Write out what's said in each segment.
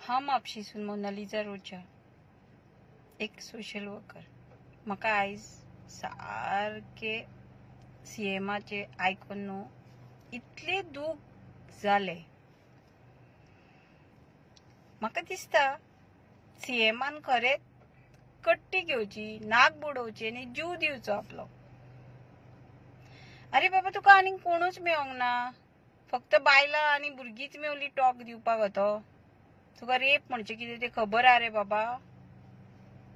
हम आपशीसून Mona Lisa Rochak एक social worker. म्हाका आयज सारके सीएमाचे आयकून न्हू इतले दूख जाले. म्हाका दिसता सीएमान खरेंच कट्टी घेवची, नाक बुडोवची आनी जीव दिवचो आपलो. अरे बाबा, तुका आनीक कोणूच मेळोंक ना, फक्त बायलां आनी भुरगींच मेवली टॉक दिवपाक तो. तुका रेप म्हणचे कितें ते खबर आहा रे बाबा.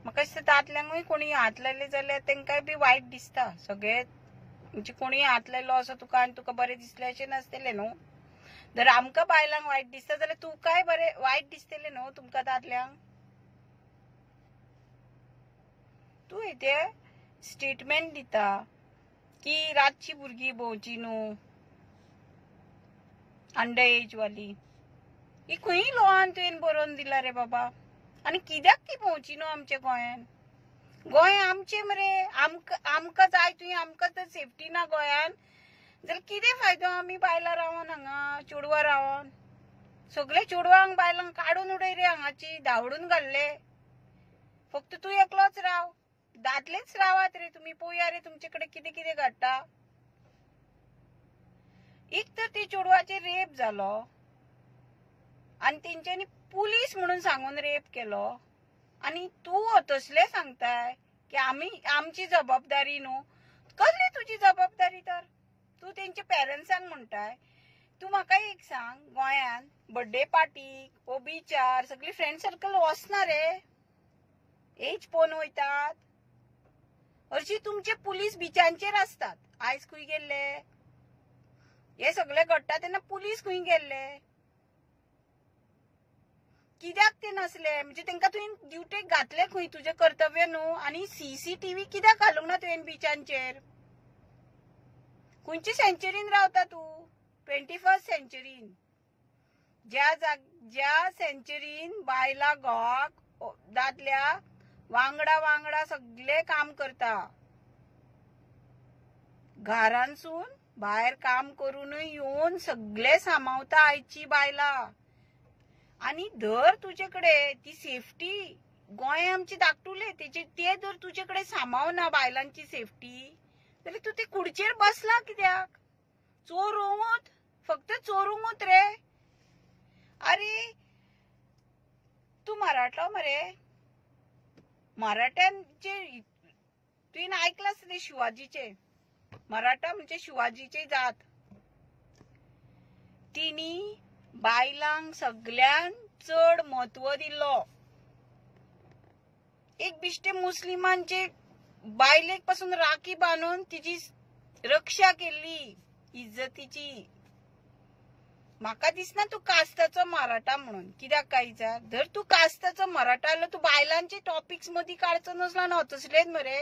म्हाका दिसता दादल्यांकूय कोणी हात लायले जाल्यार तेंकाय बी वायट दिसता. सगळे म्हणजे कोणी हात लायलो असो तुका आनी तुका बरें दिसलें अशें नासतलें न्हू. जर आमकां बायलांक वायट दिसता जाल्यार तुकाय बरें वायट दिसतलें न्हू तुमकां दादल्यांक. तू इथे स्टेटमेंट दिता की रातची भुरगीं भोंवची न्हू, अंडर एज वाली. ही खंय लॉआन तुवें बरोवन दिला रे बाबा. आनी कित्याक ती भोंवची न्हू आमच्या गोंयान. गोंय आमचें मरे. आमकां जाय तुवें आमकां तर सेफ्टी ना गोंयान जाल्यार कितें फायदो आमी बायलां रावन हांगा, चेडवां रावन. सगळे चेडवांक बायलांक काडून उडय रे हांगाची, धांवडून घाल्ले. फक्त तू एकलोच राव. दादलेच रावात रे तुम्ही. पळोवया रे तुमचे कडेन कितें कितें घडटा. एक तर ते चेडवाचेर रेप जालो आनी तेंच्यांनी पुलीस म्हणून सांगून रेप केलो आनी तूं तसले सांगताय की आमची जबाबदारी न्हू. कसली तुजी जबाबदारी तर. तू तेंच्या पेरंट्सांक म्हणटाय. तू म्हाका एक सांग, गोंयान बर्थडे पार्टीक ओ बीचार सगळी फ्रेंड सर्कल वचना रे. एज पोवन वयतात. हरशी तुमचे पुलीस बिचांचेर असतात. आयज खंय गेल्ले, हे सगळे घडटा तेन्ना पुलीस खंय गेल्ले. कित्याक ते नसले म्हणजे तेंका तुवें ड्युटेक घातले खंय, तुझे कर्तव्य न्हू. आनी सीसीटीव्ही कित्याक घालूंक ना तुवें बिचांचेर. खंयच्या सेंचुरीन रावता तू. 21st सेंचुरीन. ज्या सेंचुरीन बायलां घोवाक दादल्या वांगडा वांगडा सगळे काम करता. घरांसून भायर काम करूनय येवन सगळे सांबाळता आयची बायलां. आनी धर तुजे कडेन ती सेफ्टी गोंय आमची धाकटुले ते जर तुजे कडेन सांबाळना बायलांची सेफ्टी जाल्यार तू ते खुर्चेर बसला कित्याक. चोरूंक, फक्त चोरूंकूच रे. अरे तू मराठो मरे. मराठ्यांचे तुवें ऐकलां आसतलें शिवाजीचे. मराठा म्हणजे शिवाजीचे जात. तिणी बायलांक सगळ्यान चड महत्व दिल्लो. एक बिश्टे मुस्लिमांचे बायलेक पासून राखी बांदून तिची रक्षा केल्ली इज्जतीची. म्हाका दिसना तू कास्ताचो मराठा म्हणून. कित्याक कायचा जर तू कास्ताचो मराठा आसलो तू बायलांचे टॉपिक्स मदीं काडचो नसलो ना. तसलेच मरे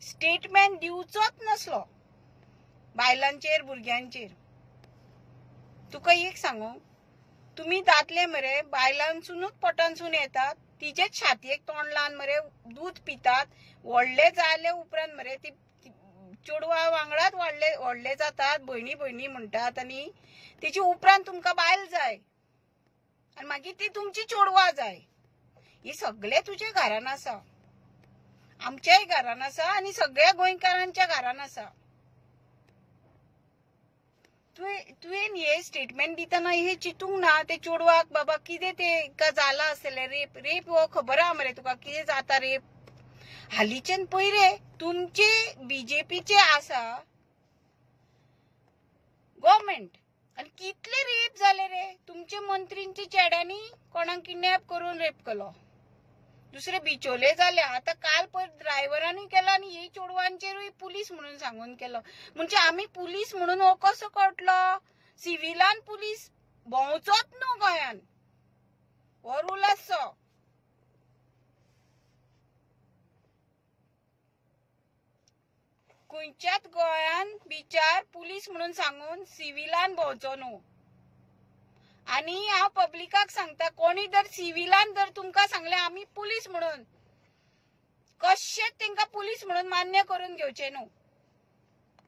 स्टेटमेंट दिवचोच नसलो बायलांचेर भुरग्यांचेर. तुका एक सांगू, तुम्ही दादले मरे बायलांसूनच पोटांसून येतात. तिचेच छातयेक तोंड लावन मरे दूध पितात. व्हडले जाले उपरांत मरे ती चेडवां वांगडाच व्हडले जातात. भयणी भयणी म्हणटात आनी तेची उपरांत तुमकां बायल जाय आनी मागीर ती तुमची चेडवां जाय. ही सगळे तुजे घरान आसा, आमच्याय घरान आसा आनी सगळ्या गोंयकारांच्या घरान आसा. तुवें हे स्टेटमेंट दितना हे चिंतूंक ना ते चेडवाक बाबा कितें ते जाला आसतलें. रेप हो खबर आहा मरे तुका कितें जाता रेप. हालींच्यान पयरे तुमचे बीजेपीचे आसा गव्हर्नमेंट आनी कितले रेप जाले रे. तुमचे मंत्रींच्या चेड्यांनी कोणाक किडनॅप करून रेप केलो. दुसरे बिचोले जाले. आता काल परत ड्रायव्हरांनी केला आनी हे चेडवांचेरूय पुलीस म्हणून सांगून केलो. म्हणजे आमी पुलीस म्हणून हो कसो कळटलो. सिव्हिलान पुलीस भोंवचोच न्हू गोंयान. हो रूल आसचो. खंयच्याच गोंयान बिचार पुलीस म्हणून सांगून सिव्हिलान भोंवचो न्हू. आनी हांव पब्लिकाक सांगता, कोणी जर सिव्हिलान जर तुमकां सांगले आमी पुलीस म्हणून, कशेंच तेंकां पुलीस म्हणून मान्य करून घेवचें न्हू.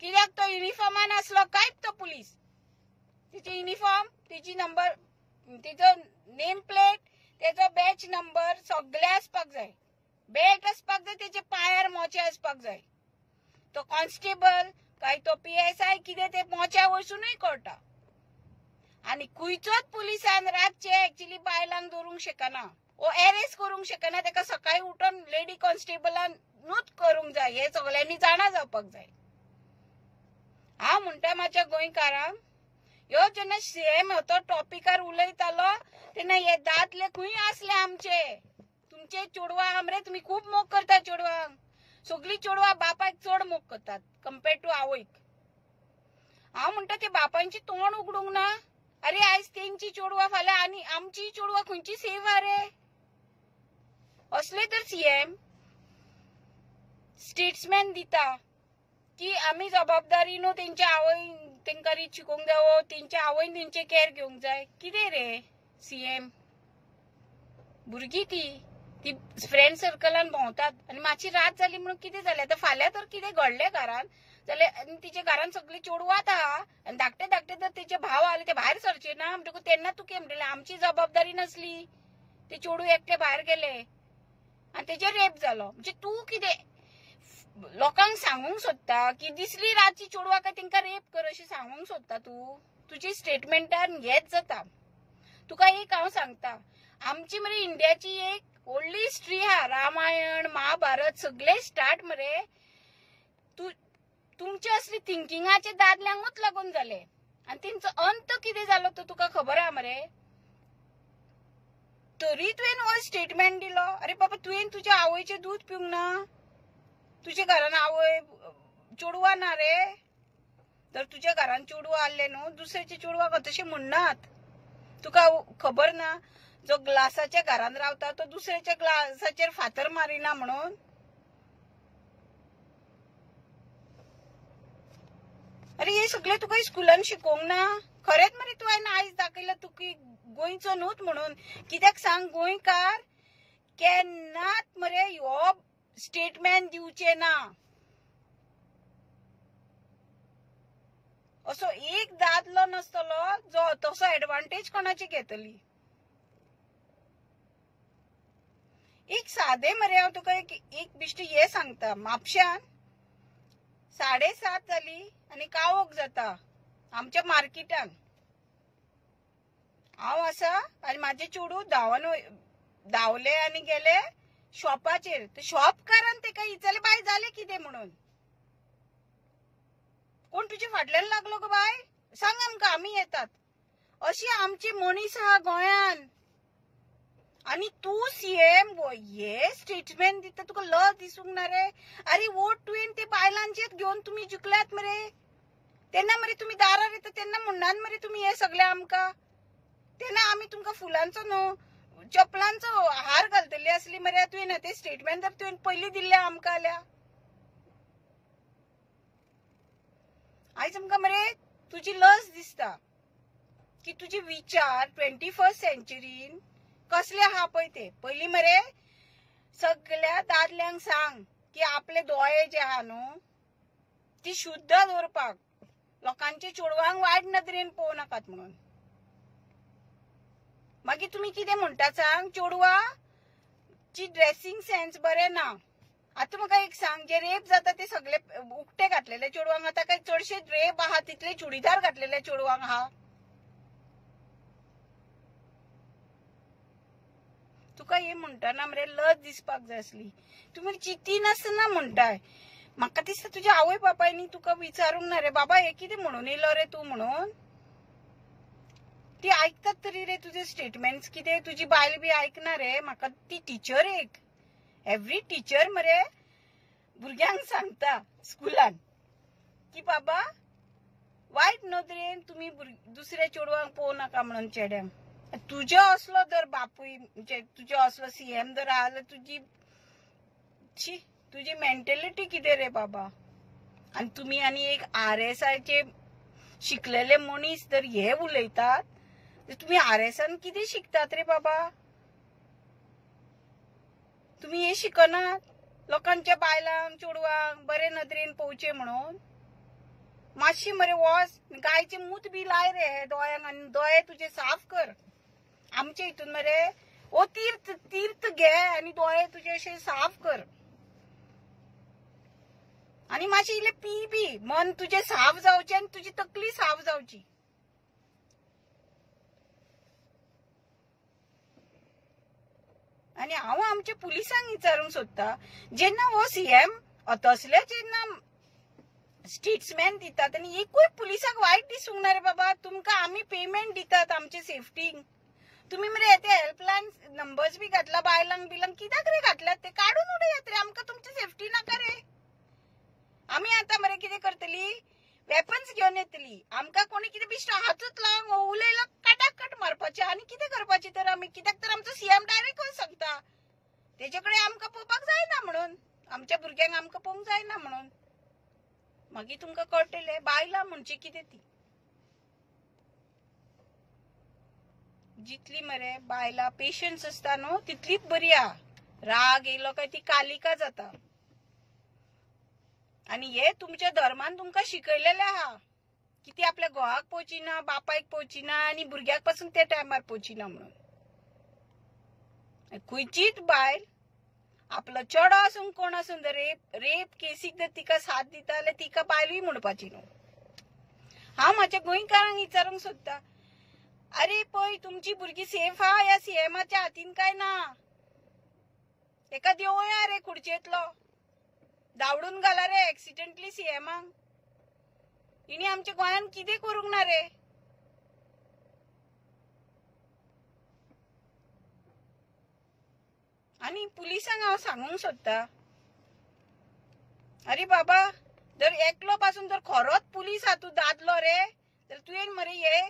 कित्याक तो युनिफॉर्मान आसलो कांयच तो पुलीस. तिची युनिफॉर्म, तिची नंबर तिचो नेम प्लेट, तेजो बॅच नंबर सगळे आसपाक जाय. बेल्ट आसपाक जाय, तेचे पायार मोचे आसपाक जाय. तो कॉन्स्टेबल काय तो PSI कितें ते मोच्या वयसूनय कळटा. आनी खंयचोच पुलिसान रातचे एक्चुअली बायलांक दवरूंक शकना, ओ एरेस्ट करूंक शकना. तेका सकाळी उठून लेडी कॉन्स्टेबलानूच करूंक जाय. हे सगळ्यांनी जाणा जावपाक जाय. हांव म्हणटा म्हाज्या गोंयकारांक, ह्यो जेन्ना CM हो टॉपिकार उलयतालो तेन्ना हे दादले खंय आसले आमचे. तुमचे चेडवां मरे, तुमी खूब मोग करता चेडवांक. सगळी चेडवां बापायक चड मोग करतात कंपेर्ड टू आवयक. हांव म्हणटा ते बापांची तोंड उगडूंक ना. अरे आयज तेंची चेडवां, फाल्यां आनी आमची चेडवां खंयची सेफ आहा रे. असले तर CM स्टेट्समॅन दिता की आमी जबाबदारी न्हू तेंच्या आवय तेंका रीत शिकोवंक जाय, तेंच्या आवयन तेंचे कॅर घेवंक जाय. कितें रे CM? भुरगीं ती फ्रेंड सर्कलान भोंवतात आनी मातशी रात जाली म्हणून कितें जालें. आतां फाल्यां तर कितें घडलें घरान जाल्यार तिच्या घरान सगळी चेडवांच आहा आनी धाकटे धाकटे जर तेचे भाव आले ते भायर सरचे ना म्हणटकूच तेन्ना तूं कितें म्हणटलें आमची जबाबदारी नसली, ते चेडूं एकटे भायर गेले आनी तेजेर रेप जालो. म्हणजे तूं कितें लोकांक सांगूंक सोदता की दिसली रातची चेडवां काय तेंकां रेप कर अशें सांगूंक सोदता तूं? तुजी स्टेटमेंटान हेच जाता. तुका एक हांव सांगता, आमची मरे इंडियाची एक व्हडली हिस्ट्री आहा. रामायण महाभारत सगळे स्टार्ट मरे तुमचे असली थिंकिंगाचे दादल्यांकूच लागून जाले. आनी तेंचो अंत कितें जालो तो तुका खबर आहा मरे? तरी तुवें हो स्टेटमेंट दिलो. अरे बाबा, तुवें तुज्या आवयचे दूध पिवंक ना? तुज्या घरान आवय चेडवां ना रे? तर तुज्या घरान चेडवां आसले न्हू, दुसऱ्याचे चेडवां तशें म्हणनात. तुका खबर ना जो ग्लासाच्या घरान रावता तो दुसऱ्याच्या ग्लासाचेर फातर मारिना म्हणून? अरे हे सगळे तुका स्कुलान शिकोवंक ना? खरेंच मरे तुवें आयज दाखयला तू की गोंयचो न्हूच म्हणून. कित्याक सांग, गोंयकार केन्नाच मरे ह्यो स्टेटमेंट दिवचे ना. असो एक दादलो नसतलो जो तसो एडवांटेज कोणाची घेतली. एक सादे मरे हांव तुका एक बिश्टी हे सांगता. म्हापश्यान 7:30 जाली आनी कावोक जाता आमच्या मार्केटान. हांव आसा आनी म्हाजे चेडूं धांवले आनी गेले शॉपाचेर. शॉपकारान तेका विचारले, बाय जालें कितें म्हणून? कोण तुजे फाटल्यान लागलो गो बाय? सांग आमकां, आमी येतात. अशी आमची मनीस आहा गोंयान. आनी तू CM हे स्टेटमेंट दिता, तुका लज दिसूंक ना रे? अरे वोट तुवें ते बायलांचेच घेवन तुम्ही जिखल्यात मरे. तेन्ना मरे तुम्ही दारार येता तेन्ना म्हणनात मरे तुम्ही हे सगळे आमकां. तेन्ना आमी तुमकां फुलांचो न्हू चपलांचो हार घालतली असली मरे. तुवें ते स्टेटमेंट जर तुवें पयलीं दिल्ले आमकां जाल्यार. आयज आमकां मरे तुजी लज दिसता की तुजे विचार 21st सेंचुरीन कसले आहा पळय ते. पयलीं मरे सगळ्या दादल्यांक सांग की आपले दोळे जे आहा न्हू ती शुद्ध दवरपाक, लोकांचे चेडवांक वायट नदरेन पळोवं नाकात म्हणून. मागीर तुमी कितें म्हणटा सांग, चेडवाची ड्रेसिंग सेन्स बरें ना. आता म्हाका एक सांग, जे रेप जाता ते सगळे उकटे घातलेले चेडवांक आतां काय चडशे रेप आहा तितले चुडीदार घातलेले चेडवांक आहा? तुका हे म्हणटाना मरे लज दिसपाक जाय आसली. तुमी चिती नासतना म्हणटाय. म्हाका दिसता तुज्या आवय बापायनी तुका विचारूंक ना रे, बाबा हे कितें म्हणून येयलो रे तूं म्हणून? ती आयकतात तरी रे तुजे स्टेटमेंट्स कितें? तुजी बायल बी आयकना रे? म्हाका ती टिचर एक एव्हरी टिचर मरे भुरग्यांक सांगता स्कुलान की बाबा वायट नदरेन तुमी दुसऱ्या चेडवांक पळोवं नाका म्हणून चेड्यांक. तुजे असलो जर बापूय म्हणजे तुजे असलो CM जर आहा जाल्यार तुजी मेंटॅलिटी कितें रे बाबा? आणि तुम्ही आणि एक RSIचे शिकलेले मनीस जर हे उलयतात तर तुम्ही RSN कितें शिकतात रे बाबा? तुम्ही हे शिकनात लोकांच्या बायलांक चेडवांक बरे नदरेन पळोवचे म्हणून. मातशी मरे वॉस गायचे मूत बी लाय रे दोळ्यांक आनी दोळे तुजे साफ कर. आमच्या हितून मरे ओ तीर्थ तीर्थ घे आणि दोळे तुझे असे साफ कर आणि मातशें इल्ले पी बी मन तुझे साफ जावचे आणि तुझी तकली साफ जावची. आणि हांव आमच्या पुलिसांक विचारूंक सोदता जेन्ना हो सीएम तसले जेन्ना स्टेट्समॅन दितात आणि एकूय पुलिसाक वायट दिसूंक ना रे बाबा. तुमकां आमी पेमेंट दितात आमचे सेफ्टीक. तुम्ही मरे ते हेल्पलायन नंबर्स बी घातला बायलांक बिलांक कित्याक रे घातल्यात ते काढून उडयात रे. आमकां तुमची सेफ्टी नाका रे. आमी आतां मरे कितें करतली वेपन्स घेवन येतली. आमकां कोणी कितें बिश्ट हातूच लावंक उलयला काटाकट मारपाचे आणि कितें करपाचे तर आमी. कित्याक तर आमचो सीएम डायरेक्ट सांगता तेजे कडेन आमकां पळोवपाक जायना म्हणून. आमच्या भुरग्यांक आमकां पळोवंक जायना म्हणून. मागीर तुमकां कळटले बायलां म्हणजे कितें ती. जितली मरे बायलां पेशन्स असता न्हू तितलीच बरी आहा. राग येयलो काय ती कालिका जाता. आणि हे तुमच्या धर्मान तुमकां शिकयलेले आहा की ती आपल्या घोवाक पोवचिना बापायक पोवचिना आणि भुरग्याक पासून ते टायमार पोवचिना म्हणून. खंयचीच बायल आपलो चेडो आसून कोण आसून जर रेप केसीक जर तिका साथ दिता जाल्यार तिका बायलूय म्हणपाची न्हू. हांव म्हाज्या गोंयकारांक विचारूंक सोदता अरे पळय तुमची भुरगीं सेफ आहा ह्या सीएमाच्या हातीन काय ना. एका देवया रे खुर्चेंतलो धांवडून घाला रे एक्सिडेंटली सीएमाक. हिणी आमच्या गोंयान कितें करूंक ना रे. आणि पुलिसांक हांव सांगूंक सोदता अरे बाबा जर एकलो पासून जर खरोच पुलीस हा तू दादलो रे तर तुवें मरे हे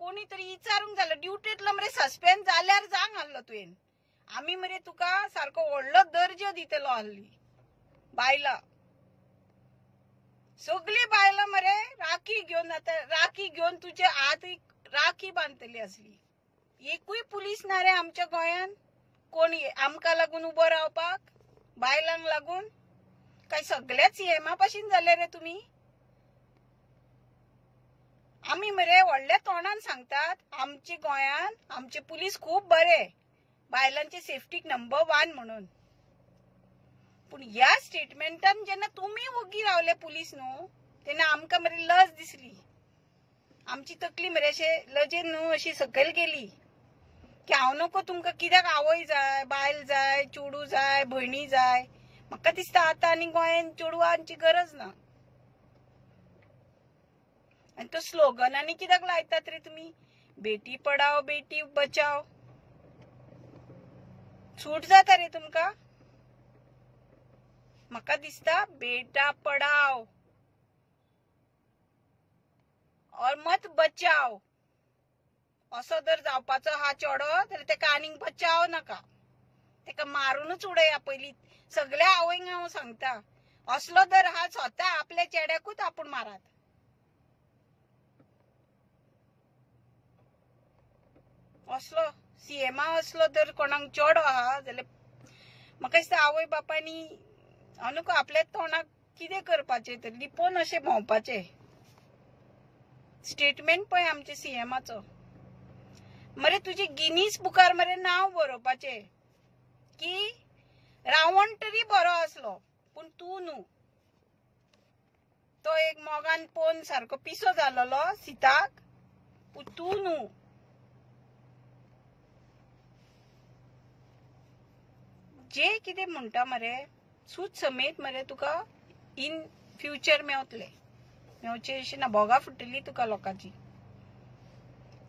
कोणी तरी विचारूंक जालो ड्युटेंतलो मरे सस्पेंड जाल्यार जांग आहलो तुवें. आमी मरे तुका सारको व्हडलो दर्जो दितलो आहली. बायलां सगळी बायलां मरे राखी घेवन राखी घेवन तुजे हात राखी बांदतली आसली. एकूय पुलीस ना रे आमच्या गोंयान कोण आमकां लागून उबो रावपाक बायलांक लागून. काय सगळ्याच सीएमा पाशीन जाले रे तुमी. आमी मरे व्हडल्या तोंडान सांगतात आमचे गोंयान आमचे पुलीस खूप बरे बायलांचे सेफ्टीक नंबर 1 म्हणून. पण ह्या स्टेटमेंटान जेन्ना तुमी वगी रावले पुलीस न्हू तेन्ना आमकां मरे लज दिसली. आमची तकली मरे अशे लजेन न्हू अशी सकयल गेली की हांव नको तुमकां कित्याक आवय जाय बायल जाय चेडू जाय भयणी जाय. म्हाका दिसता आतां आनी गोंयान चेडवांची गरज ना. आणि तो स्लोगन आनी कित्याक लायतात रे तुमी बेटी पढाओ बेटी बचाओ. सूट जाता रे तुमकां. म्हाका दिसता बेटा पढाओ और मत बचाओ असो जर जावपाचो हा चेडो जाल्यार तेका आनीक बचाव नाका. तेका मारूनच उडया पयली. सगळ्या आवयंक हांव सांगता असलो जर हा स्वता आपल्या चेड्याकूच आपूण मारात. असलो सीएमा असलो जर कोणाक चेडो आहा जाल्यार म्हाका दिसता आवय बापायनी नको आपल्या तोंडाक कितें करपाचें तर लिपोवन अशें भोंवपाचें. स्टेटमेंट पळय आमच्या सीएमाचो मरे तुजे गिनीज बुकार मरे नांव बरोवपाचें की रावण तरी बरो आसलो पूण तू न्हू. तो एक मोगान पोवन सारको पिसो जालोलो सीताक पूण तू न्हू. जे कितें म्हणटा मरे सूत समेत मरे तुका इन फ्युचर मेवचे अशी ना. भोगा फुटली तुका लोकांची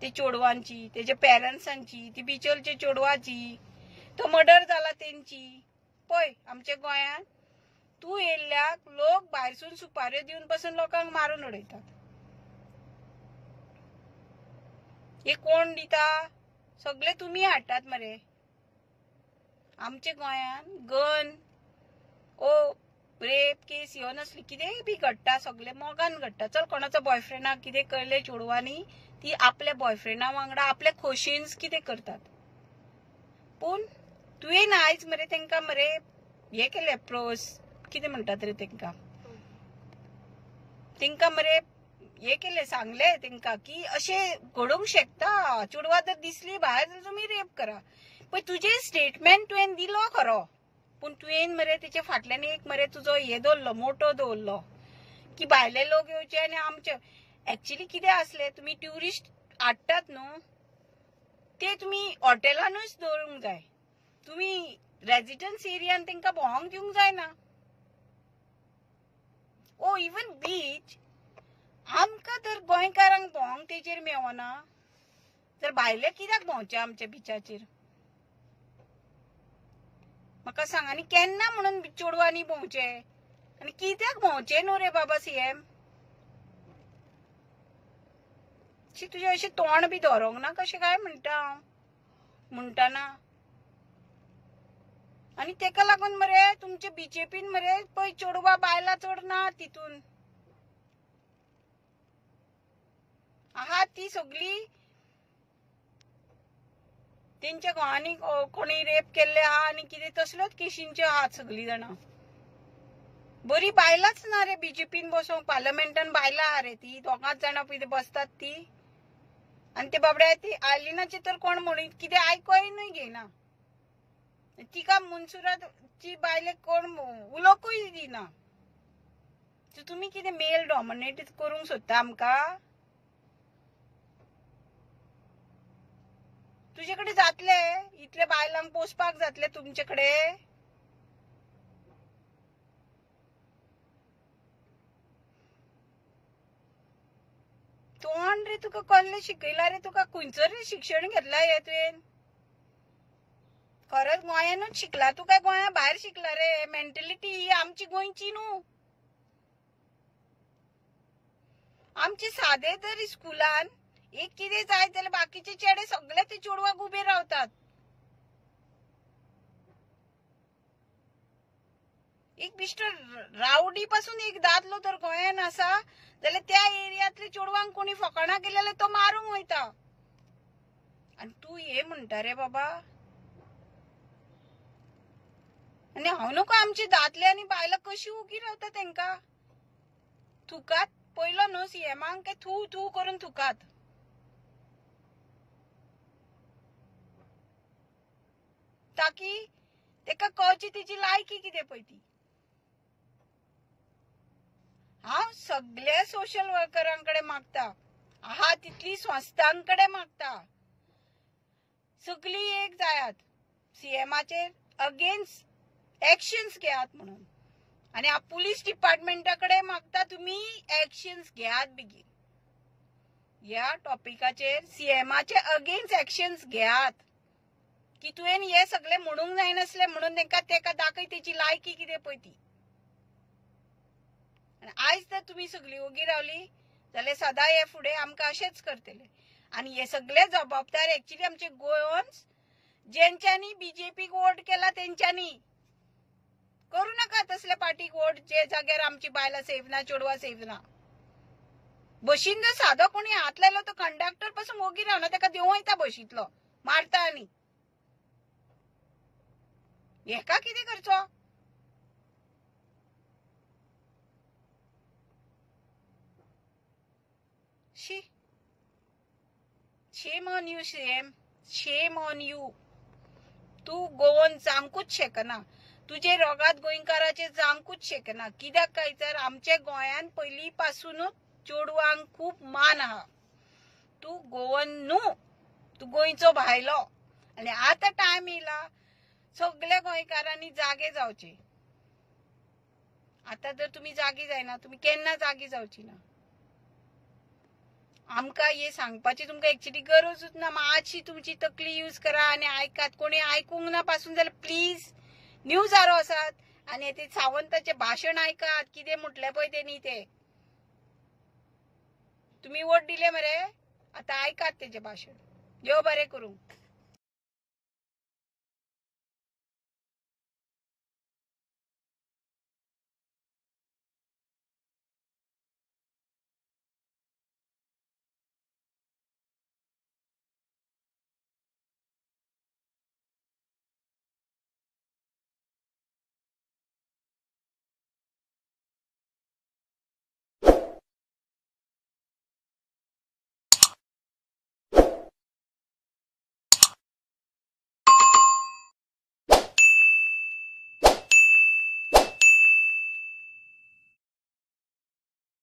ते चेडवांची तेजे पेरंट्सांची ती बिचोलच्या चेडवाची तो मर्डर जाला तेंची. पळय आमच्या गोंयान तू येयल्ल्याक लोक भायरसून सुपाऱ्यो दिवन पासून लोकांक मारून उडयतात. हे कोण दिता सगळे तुमी हाडटात मरे. आमच्या गोंयान गन रेप केस ह्यो नसली कितेंय बी घडटा सगळे मोगान घडटा. चल कोणाचो बॉयफ्रेंडाक कितें कळले चेडवांनी ती आपल्या बॉयफ्रेंडा वांगडा आपल्या खोशेन कितें करतात. पूण तुवें आयज मरे तेंकां मरे हे केले प्रोस कितें म्हणटात रे तेंकां मरे हे केले, सांगले तेंका की असे घडोवंक शकता, चेडवां जर दिसली भायर तर तुम्ही रेप करा. पण तुझे स्टेटमेंट तुवें दिलो खरो, पण तुवें मरे तेचे फाटल्यान एक मरे तुजो हे दवरलो, मोटो दवरलो की भायले लोक येवचे आनी आमचे. एक्चुअली कितें आसले, तुम्ही ट्युरिस्ट हाडटात न्हू, ते तुम्ही हॉटेलानूच दवरूंक जाय. तुम्ही रेजिडेंस एरियान तेंका भोंवंक दिवंक जायना. ओ इवन बीच आमकां तर गोंयकारांक भोंवंक तेजेर मेवना, तर भायले कित्याक भोंवचे आमच्या बिचाचेर? म्हाका सांग. आनी केन्ना म्हणून चेडवांनी भोंवचे आनी कित्याक भोंवचे न्हू रे बाबा सीएम? तुझे अशें तोंड बी धरोंक ना कशें काय म्हणटाना. आनी तेका लागून मरे तुमचे बीजेपीन मरे पळय चेडवां बायलां चड ना तितून आहात, ती सगळी तेंच्या गोंयांनी कोणी रेप केल्ले आहा आनी कितें तसल्योच केशींचे आहात सगळी जाणां. बरी बायलांच ना रे बीजेपीन बसोंक. पार्लमेंटान बायलां आहा रे ती, दोगांच जाणां पळय बसतात ती. आनी ते बाबड्या ती आयलिनाचे तर कोण म्हणून कितें आयकोय घेयना. तिका मनसुराची बायलेक कोण उलोवंकूय दिना. तुम्ही कितें मेल डॉमिनेट करूंक सोदता आमकां? तुजे कडेन जातले इतले बायलांक पोसपाक जातले तुमचे कडेन? तोंड रे तुका कसले शिकयला रे? तुका खंयसर रे शिक्षण घेतला हे तुवें? खरंच गोंयानूच शिकला तू काय गोंया भायर शिकला रे? मेंटॅलिटी ही आमची गोंयची न्हू. आमचे सादे तरी स्कुलान एक कितें जाय जाल्यार बाकीचे चेडे सगळे ते चेडवाक उबे रावतात. एक बिश्ट रावडी पासून एक दादलो तर गोंयान आसा जाल्यार त्या एरियांतले चेडवांक कोणी फकाणां केलेले तो मारूंक वयता. आनी तू हे म्हणटा रे बाबा? आनी हांव नको आमचे दादले आनी बायलां कशी उगी रावता तेंका? थुकात पयलो न्हू सीएमांक काय थू थू करून थुकात. ताकी तेका कळची तिची लायकी कितें पळय ती. हांव सगळ्या सोशल वर्करांकडे मागता, आहा तितली संस्थांकडे मागता, सगळी एक जायात, सीएमाचेर अगेन्स्ट एक्शन्स घेयात म्हणून. आणि पुलीस डिपार्टमेंटाकडे मागता तुम्ही एक्शन्स घेयात बेगीन. ह्या टॉपिकाचेर सीएमाचे अगेन्स्ट एक्शन्स घेयात की तुवें हे सगळे म्हणूंक जायनासले म्हणून तेका दाखय तेची लायकी कितें पळय ती. आयज जर तुम्ही सगळी ओगी रावली जाल्यार सदां हे फुडें आमकां अशेंच करतले. आनी हे सगळे जबाबदार एक्चुअली आमचे गोंयन्स जेंच्यांनी बीजेपीक वोट केला तेंच्यांनी. करू नका तसले पार्टीक वोट जे जाग्यार आमची बायलां सेफ ना, चेडवां सेफ ना. बशीन जर सादो कोणी हात लायलो तो कंडक्टर पासून ओगी रावना, तेका देंव वयता बशींतलो मारता. आनी हेका कितें करचो? Shame on you CM, shame on you. तू गोवन जावंकूच शकना, तुजे रोगात गोंयकाराचे जावंकूच शकना. कित्याक काय तर आमच्या गोंयान पयली पासूनच चेडवांक खूब मान आहा. तू गोवन न्हू, तू गोंयचो भायलो. आनी आतां टायम येयला सगळ्या गोंयकारांनी जागे जावचे. आता जर तुम्ही जागी जायना तुम्ही केन्ना जागी जावची ना. आमकां हे सांगपाची तुमकां एक्चुअली गरजूच ना. मातशी तुमची तकली यूज करा आनी आयकात. कोणी आयकूंक ना पासून जाल्यार प्लीज न्यूजारो आसात आनी ते सावंताचे भाशण आयकात, कितें म्हटले पळय तेणी ते. तुम्ही वोट दिले मरे, आता आयकात तेजे भाशण. देव बरें करूं.